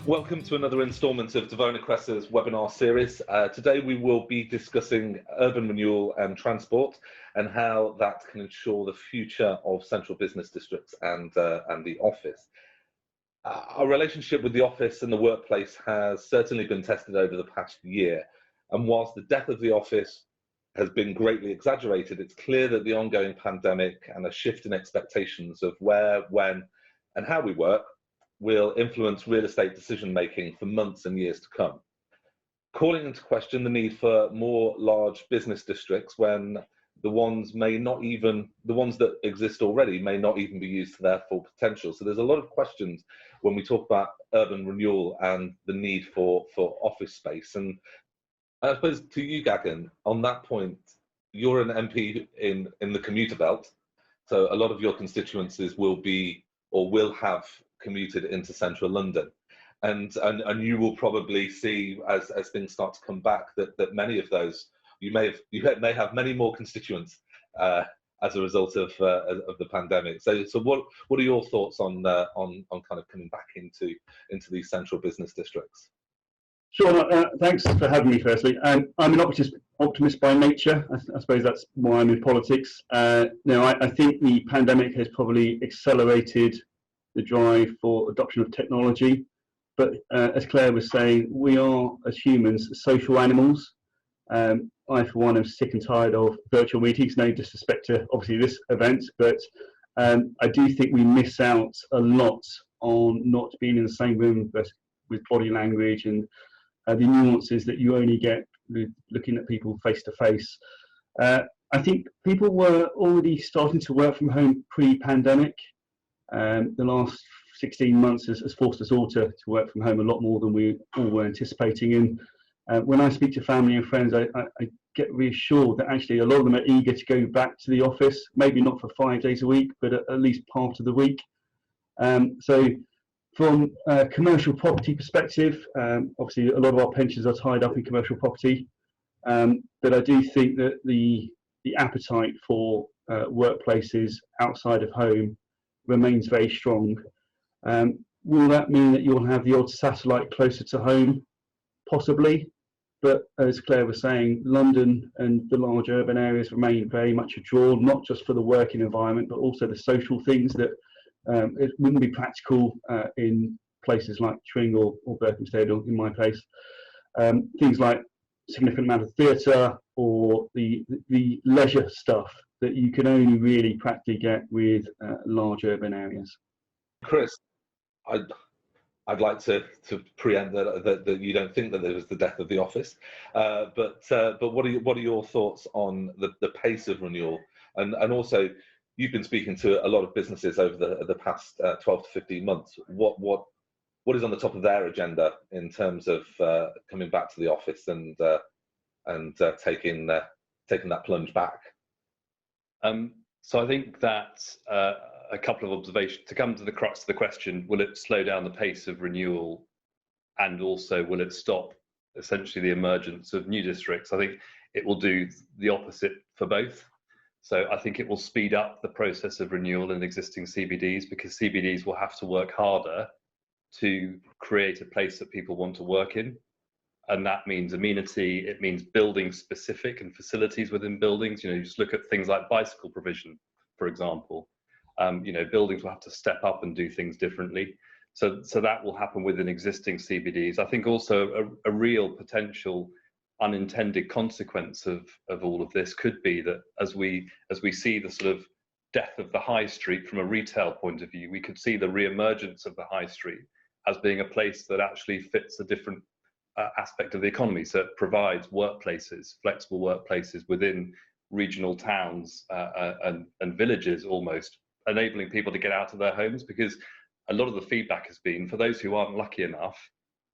Welcome to another instalment of DeVono Cresa's webinar series. Today we will be discussing urban renewal and transport and how that can ensure the future of central business districts and the office. Our relationship with the office and the workplace has certainly been tested over the past year, and whilst the death of the office has been greatly exaggerated, it's clear that the ongoing pandemic and a shift in expectations of where, when and how we work will influence real estate decision making for months and years to come, calling into question the need for more large business districts when the ones that exist already may not even be used to their full potential. So there's a lot of questions when we talk about urban renewal and the need for office space. And I suppose to you, Gagan, on that point, you're an MP in the commuter belt, so a lot of your constituencies will be or will have commuted into central London, and you will probably see as things start to come back that many of those you may have many more constituents as a result of the pandemic. So what are your thoughts on kind of coming back into these central business districts? Sure. Thanks for having me. Firstly, I'm an optimist by nature. I suppose that's why I'm in politics. Now, I think the pandemic has probably accelerated the drive for adoption of technology, but as Claire was saying, we are, as humans, social animals. I, for one, am sick and tired of virtual meetings. No disrespect to obviously this event, but I do think we miss out a lot on not being in the same room with body language and the nuances that you only get with looking at people face to face. I think people were already starting to work from home pre-pandemic. The last 16 months has forced us all to work from home a lot more than we all were anticipating. And when I speak to family and friends, I get reassured that actually a lot of them are eager to go back to the office, maybe not for 5 days a week, but at least part of the week. So from a commercial property perspective, obviously a lot of our pensions are tied up in commercial property, but I do think that the appetite for workplaces outside of home remains very strong. Will that mean that you'll have the odd satellite closer to home? Possibly, but as Claire was saying, London and the large urban areas remain very much a draw, not just for the working environment, but also the social things that it wouldn't be practical in places like Tring or Berkhamsted, or in my place. Things like significant amount of theatre or the leisure stuff that you can only really practically get with large urban areas. Chris, I'd like to preempt that you don't think that there was the death of the office, but what are your thoughts on the pace of renewal, and also you've been speaking to a lot of businesses over the past 12 to 15 months. What is on the top of their agenda in terms of coming back to the office and taking that plunge back? So I think that a couple of observations to come to the crux of the question: will it slow down the pace of renewal, and also will it stop essentially the emergence of new districts? I think it will do the opposite for both. So I think it will speed up the process of renewal in existing CBDs, because CBDs will have to work harder to create a place that people want to work in. And that means amenity, it means building specific and facilities within buildings. You just look at things like bicycle provision, for example. Buildings will have to step up and do things differently. So that will happen within existing CBDs. I think also a real potential unintended consequence of all of this could be that as we see the sort of death of the high street from a retail point of view, we could see the re-emergence of the high street as being a place that actually fits a different aspect of the economy. So it provides workplaces, flexible workplaces within regional towns and villages, almost enabling people to get out of their homes, because a lot of the feedback has been, for those who aren't lucky enough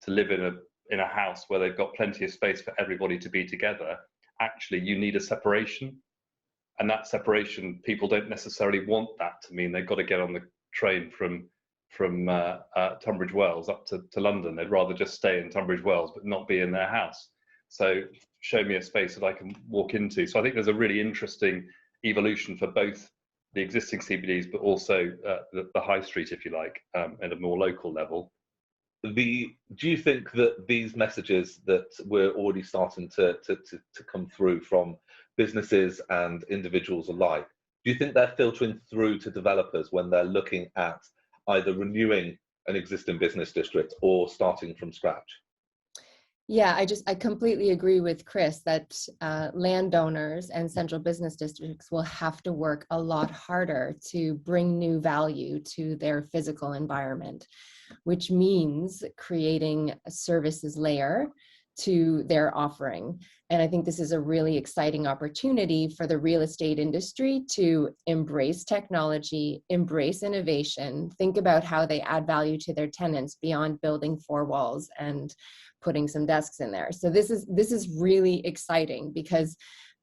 to live in a house where they've got plenty of space for everybody to be together, actually you need a separation. And that separation, people don't necessarily want that to mean they've got to get on the train from Tunbridge Wells up to London. They'd rather just stay in Tunbridge Wells but not be in their house. So show me a space that I can walk into. So I think there's a really interesting evolution for both the existing CBDs, but also the high street, if you like, at a more local level. do you think that these messages that we're already starting to come through from businesses and individuals alike, do you think they're filtering through to developers when they're looking at either renewing an existing business district or starting from scratch? Yeah, I completely agree with Chris that landowners and central business districts will have to work a lot harder to bring new value to their physical environment, which means creating a services layer to their offering. And I think this is a really exciting opportunity for the real estate industry to embrace technology, embrace innovation, think about how they add value to their tenants beyond building four walls and putting some desks in there. So this is really exciting because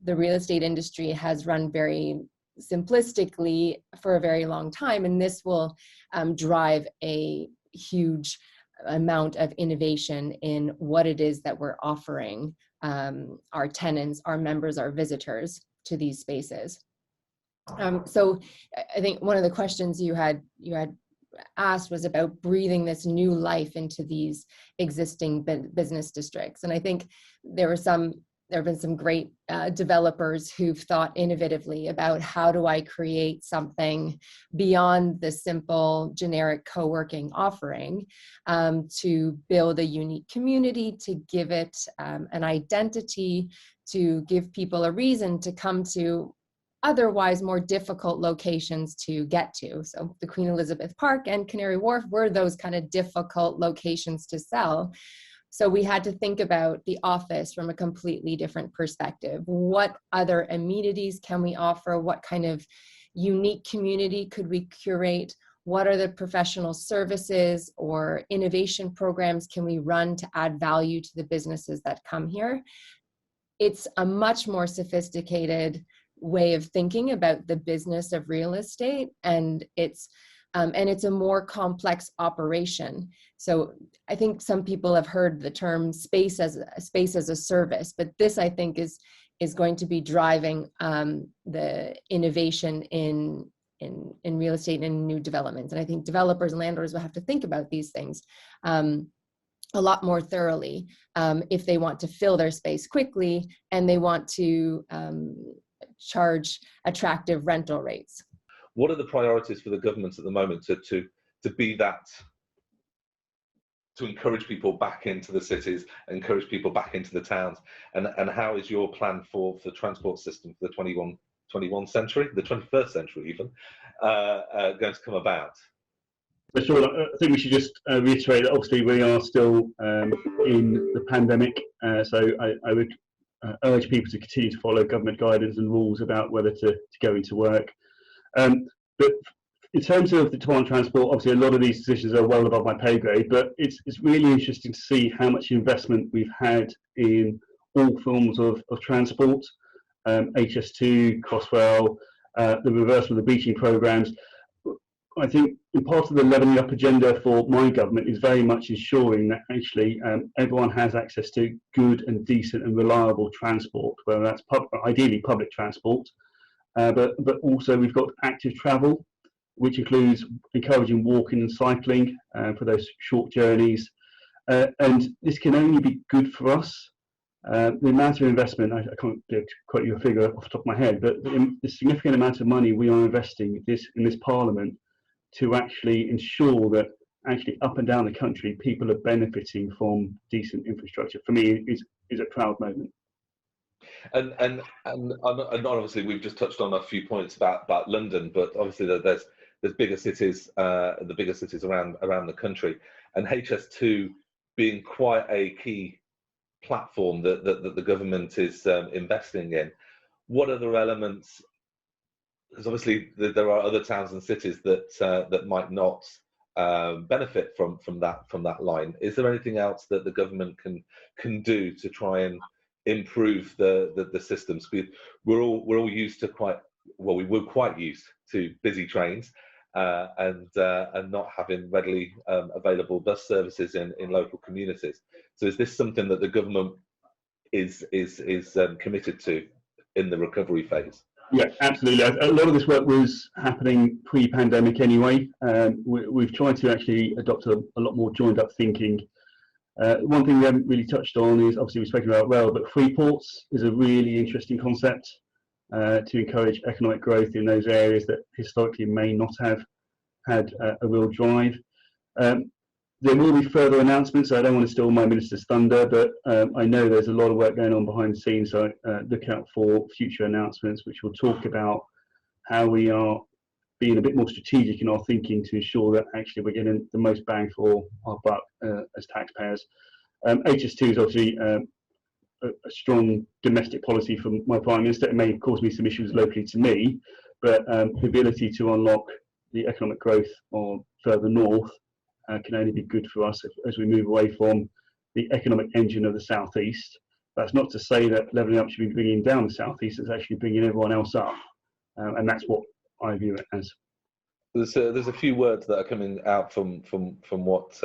the real estate industry has run very simplistically for a very long time, and this will drive a huge amount of innovation in what it is that we're offering our tenants, our members, our visitors to these spaces. So I think one of the questions you had asked was about breathing this new life into these existing business districts. And I think there have been some great developers who've thought innovatively about how do I create something beyond the simple generic co-working offering to build a unique community, to give it an identity, to give people a reason to come to otherwise more difficult locations to get to. So the Queen Elizabeth Park and Canary Wharf were those kind of difficult locations to sell. So we had to think about the office from a completely different perspective. What other amenities can we offer? What kind of unique community could we curate? What are the professional services or innovation programs can we run to add value to the businesses that come here? It's a much more sophisticated way of thinking about the business of real estate, and it's a more complex operation. So I think some people have heard the term space as a service, but this I think is going to be driving the innovation in real estate and new developments. And I think developers and landlords will have to think about these things a lot more thoroughly if they want to fill their space quickly and they want to charge attractive rental rates. What are the priorities for the government at the moment to be that, to encourage people back into the cities, encourage people back into the towns, and how is your plan for the transport system for the 21st century, the 21st century even, going to come about? So sure, I think we should just reiterate that obviously we are still in the pandemic, so I would urge people to continue to follow government guidance and rules about whether to go into work. But in terms of the demand transport, obviously a lot of these decisions are well above my pay grade, but it's really interesting to see how much investment we've had in all forms of transport, HS2, Crossrail, the reversal of the beaching programs. I think part of the levelling up agenda for my government is very much ensuring that actually everyone has access to good and decent and reliable transport, whether that's ideally public transport, but also we've got active travel, which includes encouraging walking and cycling for those short journeys. And this can only be good for us. The amount of investment, I can't quote you a figure off the top of my head, but the significant amount of money we are investing in this Parliament to actually ensure that actually up and down the country people are benefiting from decent infrastructure, for me is a proud moment. And obviously we've just touched on a few points about London, but obviously there's bigger cities, the bigger cities around the country, and HS2 being quite a key platform that the government is investing in. What other elements? Because obviously there are other towns and cities that might not benefit from that line. Is there anything else that the government can do to try and improve the systems? We're all used to we were quite used to busy trains and not having readily available bus services in local communities. So is this something that the government is committed to in the recovery phase? Yeah, absolutely. A lot of this work was happening pre-pandemic anyway. We've tried to actually adopt a lot more joined-up thinking. One thing we haven't really touched on is, obviously we've spoken about rail, but free ports is a really interesting concept to encourage economic growth in those areas that historically may not have had a real drive. There will be further announcements. I don't want to steal my minister's thunder, but I know there's a lot of work going on behind the scenes, so look out for future announcements which will talk about how we are being a bit more strategic in our thinking to ensure that actually we're getting the most bang for our buck as taxpayers. HS2 is obviously a strong domestic policy from my Prime Minister. It may cause me some issues locally to me, but the ability to unlock the economic growth of further north can only be good for us as we move away from the economic engine of the southeast. That's not to say that levelling up should be bringing down the southeast. It's actually bringing everyone else up, and that's what I view it as. There's a few words that are coming out from what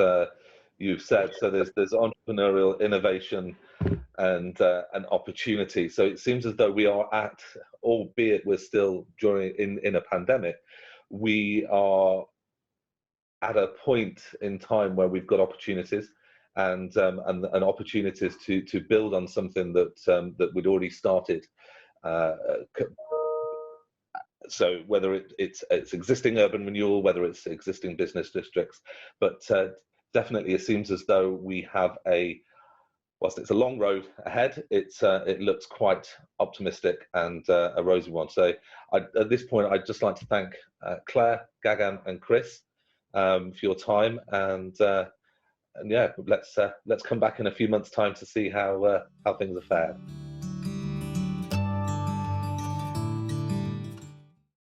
you've said. So there's entrepreneurial innovation and opportunity. So it seems as though we are at, albeit we're still in a pandemic, we are at a point in time where we've got opportunities and opportunities to build on something that we'd already started. So whether it's existing urban renewal, whether it's existing business districts, but definitely it seems as though we have whilst it's a long road ahead, it looks quite optimistic and a rosy one. So at this point, I'd just like to thank Claire, Gagan, and Chris for your time, and yeah, let's come back in a few months' time to see how things are fared.